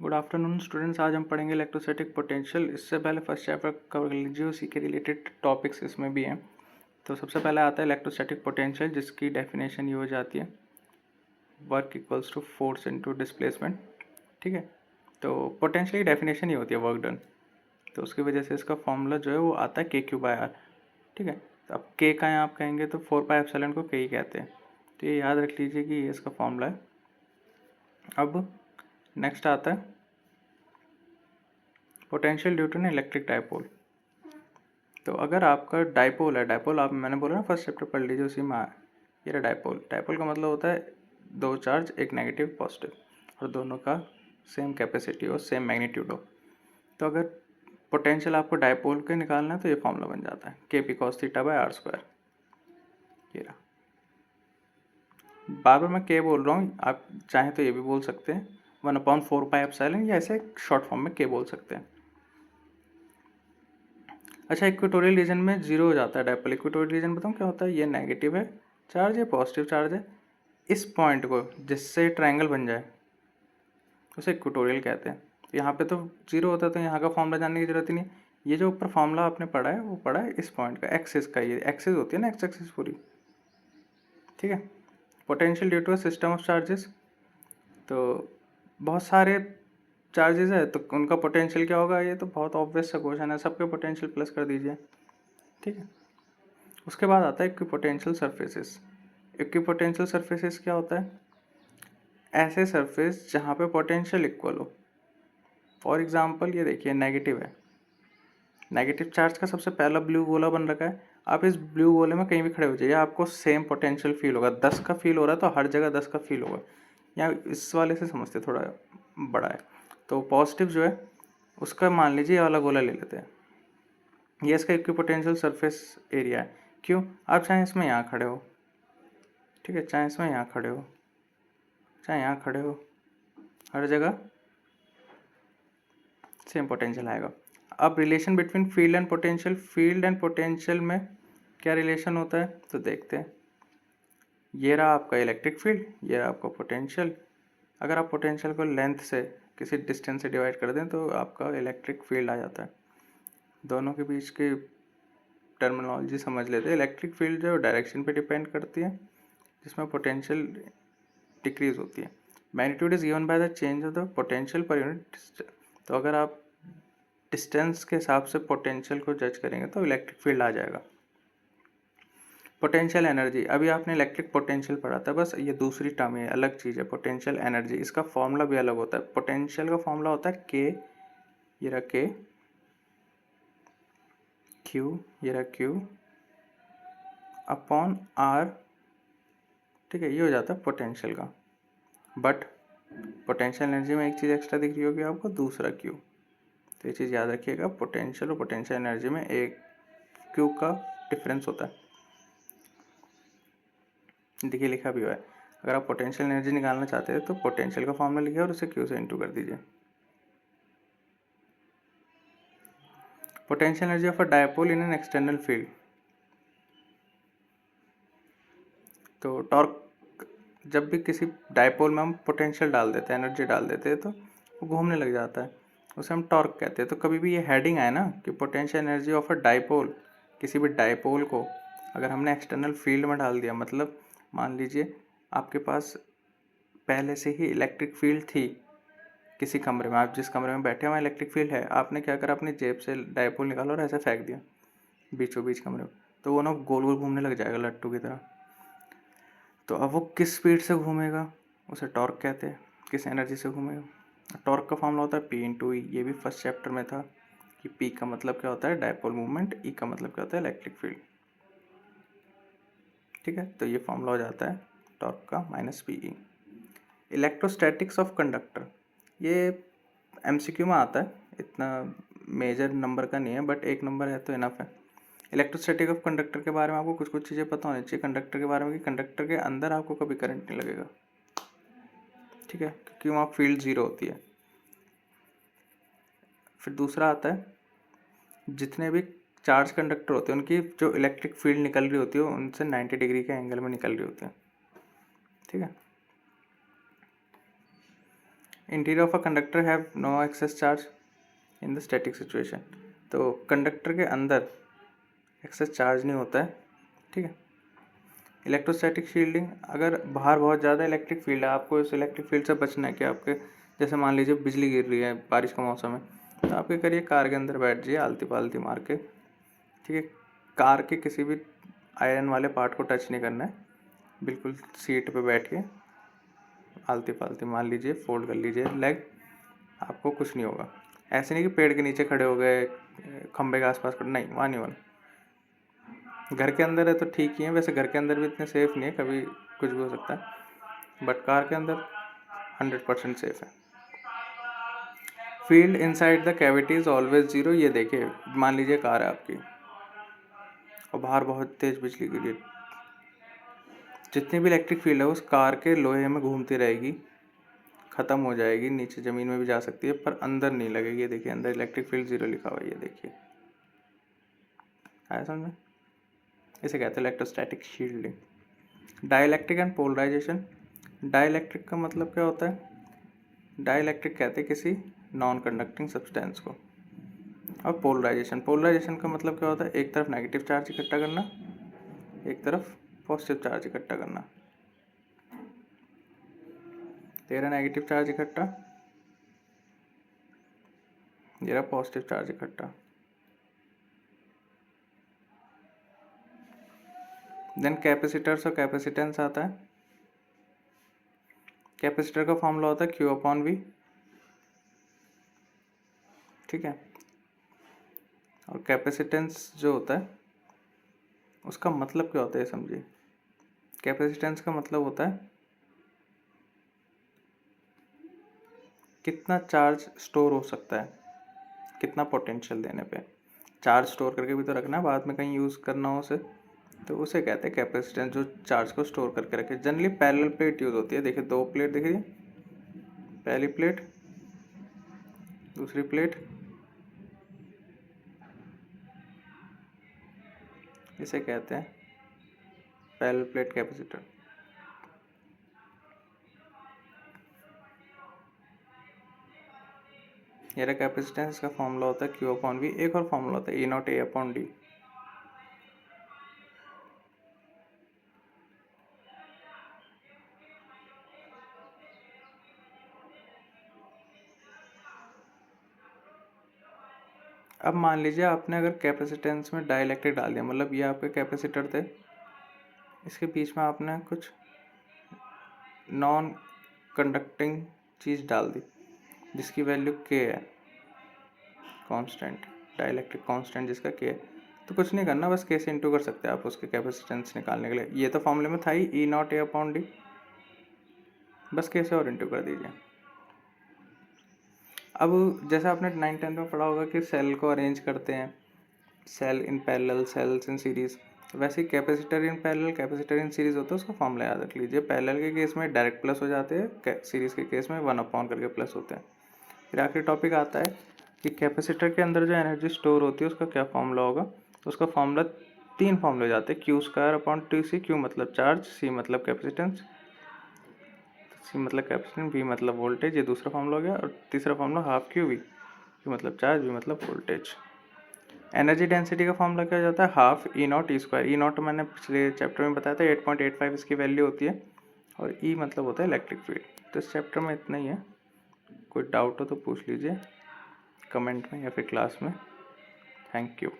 Good afternoon students. आज हम पढ़ेंगे इलेक्ट्रोस्टैटिक पोटेंशियल। इससे पहले फर्स्ट चैप्टर कवर कर लीजिए, उसी के रिलेटेड टॉपिक्स इसमें भी हैं। तो सबसे पहले आता है इलेक्ट्रोस्टैटिक पोटेंशियल, जिसकी डेफिनेशन ये हो जाती है work equals to force into displacement. ठीक है, तो पोटेंशियल की डेफिनेशन ये होती है वर्क डन। तो उसकी वजह से इसका फॉर्मूला जो है वो आता है Q/R। ठीक है, तो अब K का यहाँ आप कहेंगे तो 4πε को K ही कहते हैं। तो ये याद रख लीजिए कि ये इसका फॉर्मूला है। अब नेक्स्ट आता है potential due to an electric dipole. तो अगर आपका डाइपोल है, डाइपोल आप मैंने बोला ना फर्स्ट चैप्टर पढ़ लीजिए, उसी में ये रहा डाइपोल। डाइपोल का मतलब होता है दो चार्ज, एक नेगेटिव पॉजिटिव, और दोनों का सेम कैपेसिटी हो, सेम मैग्नीट्यूड हो। तो अगर पोटेंशियल आपको डाइपोल के निकालना है तो ये फॉर्मूला बन जाता है KP cos θ/r²। ये रहा। बार बार मैं K बोल रहा हूँ, आप चाहें तो ये भी बोल सकते हैं 1/4πε, या ऐसे शॉर्ट फॉर्म में K बोल सकते हैं। अच्छा, इक्वेटोरियल रीजन में जीरो हो जाता है डाइपोल। इक्वेटोरियल रीजन बताऊँ क्या होता है? ये नेगेटिव है चार्ज, ये पॉजिटिव चार्ज है। इस पॉइंट को जिससे ट्रायंगल बन जाए उसे इक्वेटोरियल कहते हैं। तो यहाँ पे तो जीरो होता है, तो यहाँ का फॉर्मूला जानने की जरूरत ही नहीं। ये जो ऊपर फॉर्मूला आपने पढ़ा है वो पढ़ा है इस पॉइंट का, एक्सिस का। ये एक्सिस होती है ना, एक्स एक्सिस पूरी। ठीक है, potential due to a system of charges. तो बहुत सारे चार्जेस है तो उनका पोटेंशियल क्या होगा? ये तो बहुत ऑब्वियस सा क्वेश्चन है, सबके पोटेंशियल प्लस कर दीजिए। ठीक है, उसके बाद आता है इक्विपोटेंशियल सरफेसेस। इक्विपोटेंशियल सरफेसेस क्या होता है? ऐसे सरफेस जहाँ पे पोटेंशियल इक्वल हो। फॉर एग्जांपल ये देखिए, नेगेटिव है, नेगेटिव चार्ज का सबसे पहला ब्लू गोला बन रखा है। आप इस ब्लू गोले में कहीं भी खड़े हो जाइए, आपको सेम पोटेंशियल फील होगा। 10 का फील हो रहा है तो हर जगह 10 का फील होगा। या इस वाले से समझते, थोड़ा बड़ा है। तो पॉजिटिव जो है उसका मान लीजिए ये वाला गोला ले लेते हैं, ये इसका इक्विपोटेंशियल सरफेस एरिया है। क्यों? आप चाहे इसमें यहाँ खड़े हो, ठीक है, चाहे इसमें यहाँ खड़े हो, चाहे यहाँ खड़े हो, हर जगह सेम पोटेंशियल आएगा। अब relation between field and potential, field and potential में क्या रिलेशन होता है तो देखते हैं। ये रहा आपका इलेक्ट्रिक फील्ड, ये रहा आपका पोटेंशियल। अगर आप पोटेंशियल को लेंथ से किसी डिस्टेंस से डिवाइड कर दें तो आपका इलेक्ट्रिक फील्ड आ जाता है। दोनों के बीच की टर्मिनोलॉजी समझ लेते हैं। इलेक्ट्रिक फील्ड जो डायरेक्शन पे डिपेंड करती है, जिसमें पोटेंशियल डिक्रीज होती है। Magnitude is given by the change of the potential per unit. तो अगर आप डिस्टेंस के हिसाब से पोटेंशियल को जज करेंगे तो इलेक्ट्रिक फील्ड आ जाएगा। पोटेंशियल एनर्जी, अभी आपने इलेक्ट्रिक पोटेंशियल पढ़ा था, बस ये दूसरी टर्म है, अलग चीज़ है। पोटेंशियल एनर्जी, इसका फॉर्मूला भी अलग होता है। पोटेंशियल का फॉर्मूला होता है K, ये रहा K, Q, ये रहा Q अपॉन R। ठीक है, ये हो जाता है पोटेंशियल का। बट पोटेंशियल एनर्जी में एक चीज़ एक्स्ट्रा दिख रही होगी आपको, दूसरा Q। तो ये चीज़ याद रखिएगा, पोटेंशियल और पोटेंशियल एनर्जी में एक Q का डिफरेंस होता है। देखिए लिखा भी हुआ है, अगर आप पोटेंशियल एनर्जी निकालना चाहते हैं तो पोटेंशियल का फॉर्मूला लिखिए और उसे Q से इंटू कर दीजिए। Potential energy of a dipole in an external field. तो टॉर्क, जब भी किसी डायपोल में हम पोटेंशियल डाल देते हैं, एनर्जी डाल देते हैं, तो वो घूमने लग जाता है, उसे हम टॉर्क कहते हैं। तो कभी भी ये हेडिंग आए ना कि potential energy of a dipole, किसी भी डायपोल को अगर हमने एक्सटर्नल फील्ड में डाल दिया, मतलब मान लीजिए आपके पास पहले से ही इलेक्ट्रिक फील्ड थी किसी कमरे में, आप जिस कमरे में बैठे वहाँ इलेक्ट्रिक फील्ड है, आपने क्या करा, अपनी जेब से डायपोल निकाला और ऐसे फेंक दिया बीचों बीच कमरे में, तो वो ना गोल गोल घूमने लग जाएगा लट्टू की तरह। तो अब वो किस स्पीड से घूमेगा उसे टॉर्क कहते हैं, किस एनर्जी से घूमेगा। टॉर्क का फॉर्मूला होता है P/E। ये भी फर्स्ट चैप्टर में था कि P का मतलब क्या होता है डायपोल मूवमेंट, E का मतलब क्या होता है इलेक्ट्रिक फील्ड। ठीक है, तो ये फॉर्मूला हो जाता है टॉर्क का -PE। इलेक्ट्रोस्टैटिक्स ऑफ कंडक्टर, ये MCQ में आता है, इतना मेजर नंबर का नहीं है, बट एक नंबर है तो इनफ है। इलेक्ट्रोस्टैटिक ऑफ कंडक्टर के बारे में आपको कुछ कुछ चीज़ें पता होनी चाहिए कंडक्टर के बारे में, कि कंडक्टर के अंदर आपको कभी करंट नहीं लगेगा। ठीक है, क्योंकि वहाँ फील्ड जीरो होती है। फिर दूसरा आता है, जितने भी चार्ज कंडक्टर होते हैं उनकी जो इलेक्ट्रिक फील्ड निकल रही होती है उनसे 90 डिग्री के एंगल में निकल रही होती है। ठीक है, interior of a conductor have no excess charge in the static situation. तो कंडक्टर के अंदर एक्सेस चार्ज नहीं होता है, ठीक है। इलेक्ट्रोस्टैटिक शील्डिंग, अगर बाहर बहुत ज़्यादा इलेक्ट्रिक फील्ड है, आपको इस इलेक्ट्रिक फील्ड से बचना है कि आपके जैसे मान लीजिए बिजली गिर रही है, बारिश का मौसम है, तो आप क्या करिए, कार के अंदर बैठ जाइए आलती पालती मार के, ठीक है। कार के किसी भी आयरन वाले पार्ट को टच नहीं करना है, बिल्कुल सीट पे बैठ के आलती पालती मार लीजिए, फोल्ड कर लीजिए लेग, आपको कुछ नहीं होगा। ऐसे नहीं कि पेड़ के नीचे खड़े हो गए, खंबे के आसपास खड़े, नहीं, वहाँ नहीं होना। घर के अंदर है तो ठीक ही है, वैसे घर के अंदर भी इतने सेफ नहीं है, कभी कुछ भी हो सकता है, बट कार के अंदर 100% सेफ है। Field inside the cavity is always zero. ये देखिए, मान लीजिए कार है आपकी और बाहर बहुत तेज बिजली गिरी, जितनी भी इलेक्ट्रिक फील्ड है उस कार के लोहे में घूमती रहेगी, ख़त्म हो जाएगी, नीचे ज़मीन में भी जा सकती है, पर अंदर नहीं लगेगी। ये देखिए, अंदर इलेक्ट्रिक फील्ड जीरो लिखा हुआ है, ये देखिए, आया समझ में? इसे कहते हैं electrostatic shielding. Dielectric and polarisation. Dielectric का मतलब क्या होता है? डाइलेक्ट्रिक कहते हैं किसी नॉन कंडक्टिंग सब्सटेंस को। और पोलराइजेशन, पोलराइजेशन का मतलब क्या होता है? एक तरफ नेगेटिव चार्ज इकट्ठा करना, एक तरफ पॉजिटिव चार्ज इकट्ठा करना। तेरा नेगेटिव चार्ज इकट्ठा, मेरा पॉजिटिव चार्ज इकट्ठा। देन कैपेसिटर्स और कैपेसिटेंस आता है। कैपेसिटर का फॉर्मूला होता है Q अपॉन V, ठीक है। और कैपेसिटेंस जो होता है उसका मतलब क्या होता है, समझिए। कैपेसिटेंस का मतलब होता है कितना चार्ज स्टोर हो सकता है, कितना पोटेंशियल देने पे। चार्ज स्टोर करके भी तो रखना है, बाद में कहीं यूज़ करना हो उसे, तो उसे कहते हैं कैपेसिटेंस, जो चार्ज को स्टोर करके रखे। जनरली पैरेलल प्लेट यूज़ होती है। देखिए, दो प्लेट देखिए, पहली प्लेट, दूसरी प्लेट, इसे कहते हैं पैरेलल प्लेट कैपेसिटर। ये रहा कैपेसिटेंस का फॉर्मूला होता है Q अपॉन V। एक और फॉर्मूला होता है E not A upon D। अब मान लीजिए आपने अगर कैपेसिटेंस में डाइलेक्ट्रिक डाल दिया, मतलब ये आपके कैपेसिटर थे, इसके बीच में आपने कुछ नॉन कंडक्टिंग चीज़ डाल दी जिसकी वैल्यू K है, कांस्टेंट, डाइलेक्ट्रिक कांस्टेंट जिसका K है। तो कुछ नहीं करना, बस K से इंटू कर सकते हैं आप उसके कैपेसिटेंस निकालने के लिए। ये तो फॉर्मूले में था ही E not A upon D, बस K से और इंटू कर दीजिए। अब जैसे आपने 9th-10th में पढ़ा होगा कि सेल को अरेंज करते हैं, cell in parallel, cells in series, वैसे ही capacitor in parallel, capacitor in series होता है, उसका फॉर्मूला याद रख लीजिए। पैरेलल के केस में डायरेक्ट प्लस हो जाते हैं, सीरीज के केस में 1 अपॉन करके प्लस होते हैं। फिर आखिरी टॉपिक आता है कि कैपेसिटर के अंदर जो एनर्जी स्टोर होती है उसका क्या फॉर्मूला होगा। तो उसका फॉर्मूला 3 फॉर्मूले जाते हैं, Q square upon 2C। Q मतलब चार्ज, C मतलब कैपेसिटेंस, C मतलब कैपेसिटेंस, V मतलब वोल्टेज, ये दूसरा फॉर्मूला हो गया। और तीसरा फॉर्मूला हाफ QV, Q मतलब चार्ज, V मतलब वोल्टेज। एनर्जी डेंसिटी का फॉर्मूला क्या हो जाता है? Half E not E square. E not मैंने पिछले चैप्टर में बताया था, 8.85 इसकी वैल्यू होती है, और E मतलब होता है इलेक्ट्रिक फील्ड। तो इस चैप्टर में इतना ही है, कोई डाउट हो तो पूछ लीजिए कमेंट में या फिर क्लास में। Thank you.